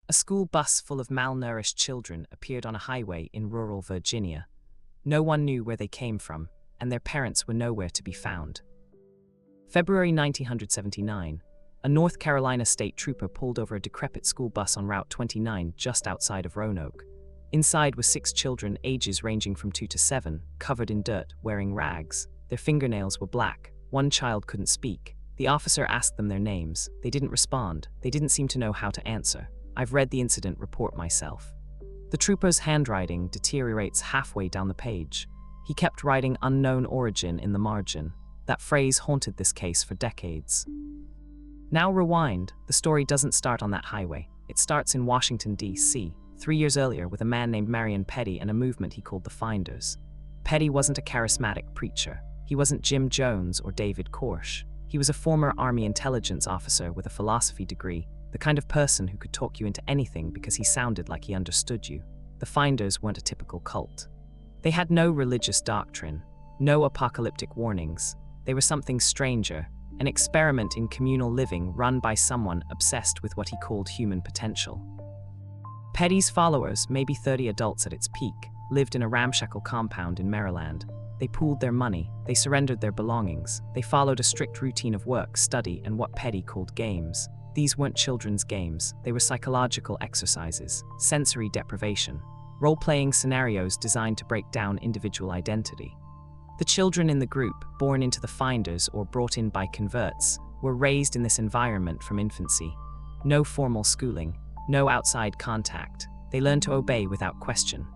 A school bus full of malnourished children appeared on a highway in rural Virginia. No one knew where they came from, and their parents were nowhere to be found. February 1979, a North Carolina state trooper pulled over a decrepit school bus on Route 29 just outside of Roanoke. Inside were 6 children, ages ranging from 2 to 7, covered in dirt, wearing rags. Their fingernails were black. One child couldn't speak. The officer asked them their names. They didn't respond. They didn't seem to know how to answer. I've read the incident report myself. The trooper's handwriting deteriorates halfway down the page. He kept writing unknown origin in the margin. That phrase haunted this case for decades. Now rewind. The story doesn't start on that highway. It starts in Washington, D.C., 3 years earlier with a man named Marion Pettie and a movement he called the Finders. Pettie wasn't a charismatic preacher. He wasn't Jim Jones or David Koresh. He was a former Army intelligence officer with a philosophy degree, the kind of person who could talk you into anything because he sounded like he understood you. The Finders weren't a typical cult. They had no religious doctrine, no apocalyptic warnings. They were something stranger, an experiment in communal living run by someone obsessed with what he called human potential. Pettie's followers, maybe 30 adults at its peak, lived in a ramshackle compound in Maryland. They pooled their money, they surrendered their belongings, they followed a strict routine of work, study, and what Pettie called games. These weren't children's games, they were psychological exercises, sensory deprivation, role-playing scenarios designed to break down individual identity. The children in the group, born into the Finders or brought in by converts, were raised in this environment from infancy. No formal schooling, no outside contact. They learned to obey without question.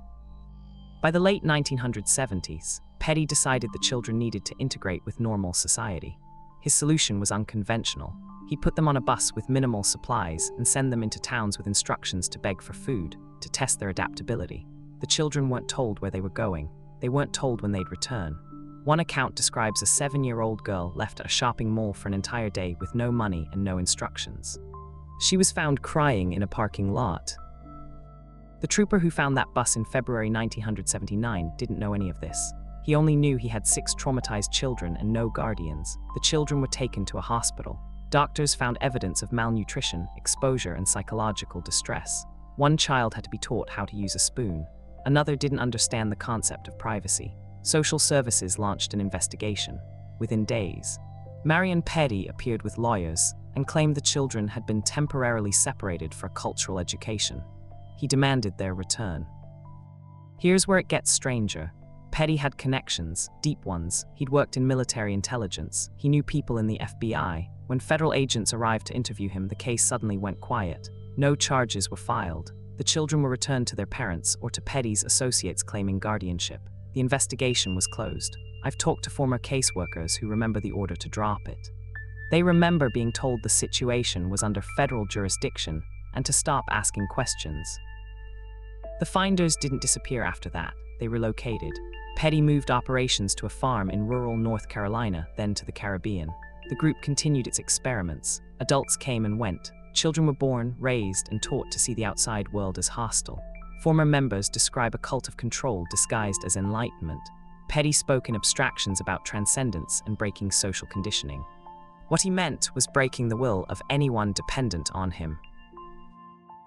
By the late 1970s, Pettie decided the children needed to integrate with normal society. His solution was unconventional. He'd put them on a bus with minimal supplies and send them into towns with instructions to beg for food, to test their adaptability. The children weren't told where they were going. They weren't told when they'd return. One account describes a 7-year-old girl left at a shopping mall for an entire day with no money and no instructions. She was found crying in a parking lot. The trooper who found that bus in February 1979 didn't know any of this. He only knew he had 6 traumatized children and no guardians. The children were taken to a hospital. Doctors found evidence of malnutrition, exposure, and psychological distress. One child had to be taught how to use a spoon. Another didn't understand the concept of privacy. Social services launched an investigation. Within days, Marion Pettie appeared with lawyers and claimed the children had been temporarily separated for cultural education. He demanded their return. Here's where it gets stranger. Pettie had connections, deep ones. He'd worked in military intelligence. He knew people in the FBI. When federal agents arrived to interview him, the case suddenly went quiet. No charges were filed. The children were returned to their parents or to Pettie's associates claiming guardianship. The investigation was closed. I've talked to former caseworkers who remember the order to drop it. They remember being told the situation was under federal jurisdiction and to stop asking questions. The Finders didn't disappear after that. They relocated. Pettie moved operations to a farm in rural North Carolina, then to the Caribbean. The group continued its experiments. Adults came and went. Children were born, raised, and taught to see the outside world as hostile. Former members describe a cult of control disguised as enlightenment. Pettie spoke in abstractions about transcendence and breaking social conditioning. What he meant was breaking the will of anyone dependent on him.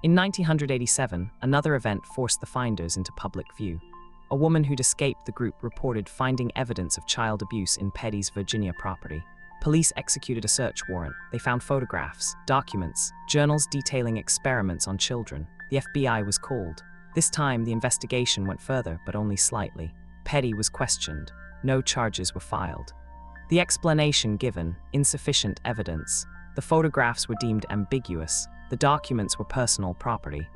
In 1987, another event forced the Finders into public view. A woman who'd escaped the group reported finding evidence of child abuse in Pettie's Virginia property. Police executed a search warrant. They found photographs, documents, journals detailing experiments on children. The FBI was called. This time, the investigation went further, but only slightly. Pettie was questioned. No charges were filed. The explanation given: insufficient evidence. The photographs were deemed ambiguous. The documents were personal property.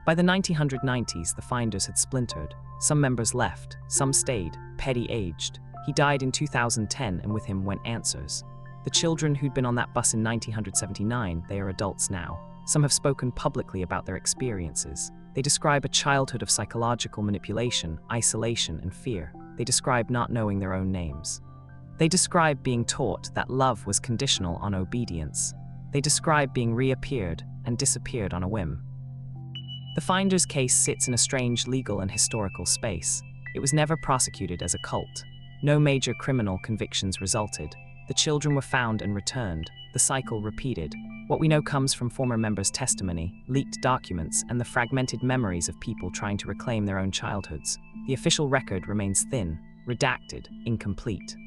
By the 1990s, the Finders had splintered. Some members left, some stayed. Pettie aged. He died in 2010, and with him went answers. The children who'd been on that bus in 1979, they are adults now. Some have spoken publicly about their experiences. They describe a childhood of psychological manipulation, isolation, and fear. They describe not knowing their own names. They describe being taught that love was conditional on obedience. They describe being reappeared and disappeared on a whim. The Finders case sits in a strange legal and historical space. It was never prosecuted as a cult. No major criminal convictions resulted. The children were found and returned. The cycle repeated. What we know comes from former members' testimony, leaked documents, and the fragmented memories of people trying to reclaim their own childhoods. The official record remains thin, redacted, incomplete.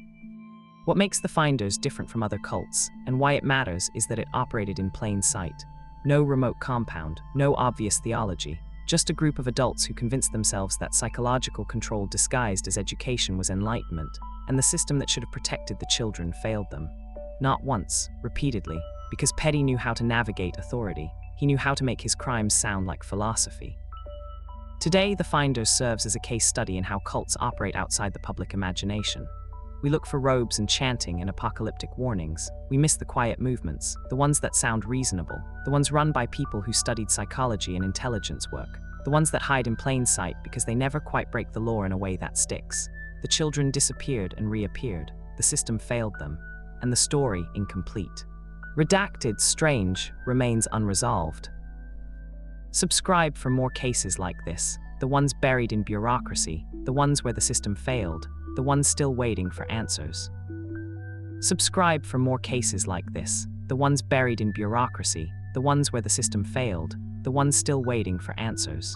What makes the finders different from other cults, and why it matters, is that it operated in plain sight. No remote compound, no obvious theology, just a group of adults who convinced themselves that psychological control disguised as education was enlightenment, and the system that should have protected the children failed them. Not once, repeatedly, because Pettie knew how to navigate authority. He knew how to make his crimes sound like philosophy. Today, The Finders serves as a case study in how cults operate outside the public imagination. We look for robes and chanting and apocalyptic warnings. We miss the quiet movements, the ones that sound reasonable, the ones run by people who studied psychology and intelligence work, the ones that hide in plain sight because they never quite break the law in a way that sticks. The children disappeared and reappeared. The system failed them, and the story incomplete. Redacted, strange, remains unresolved. Subscribe for more cases like this, the ones buried in bureaucracy, the ones where the system failed, the ones still waiting for answers. Subscribe for more cases like this, the ones buried in bureaucracy, the ones where the system failed, the ones still waiting for answers.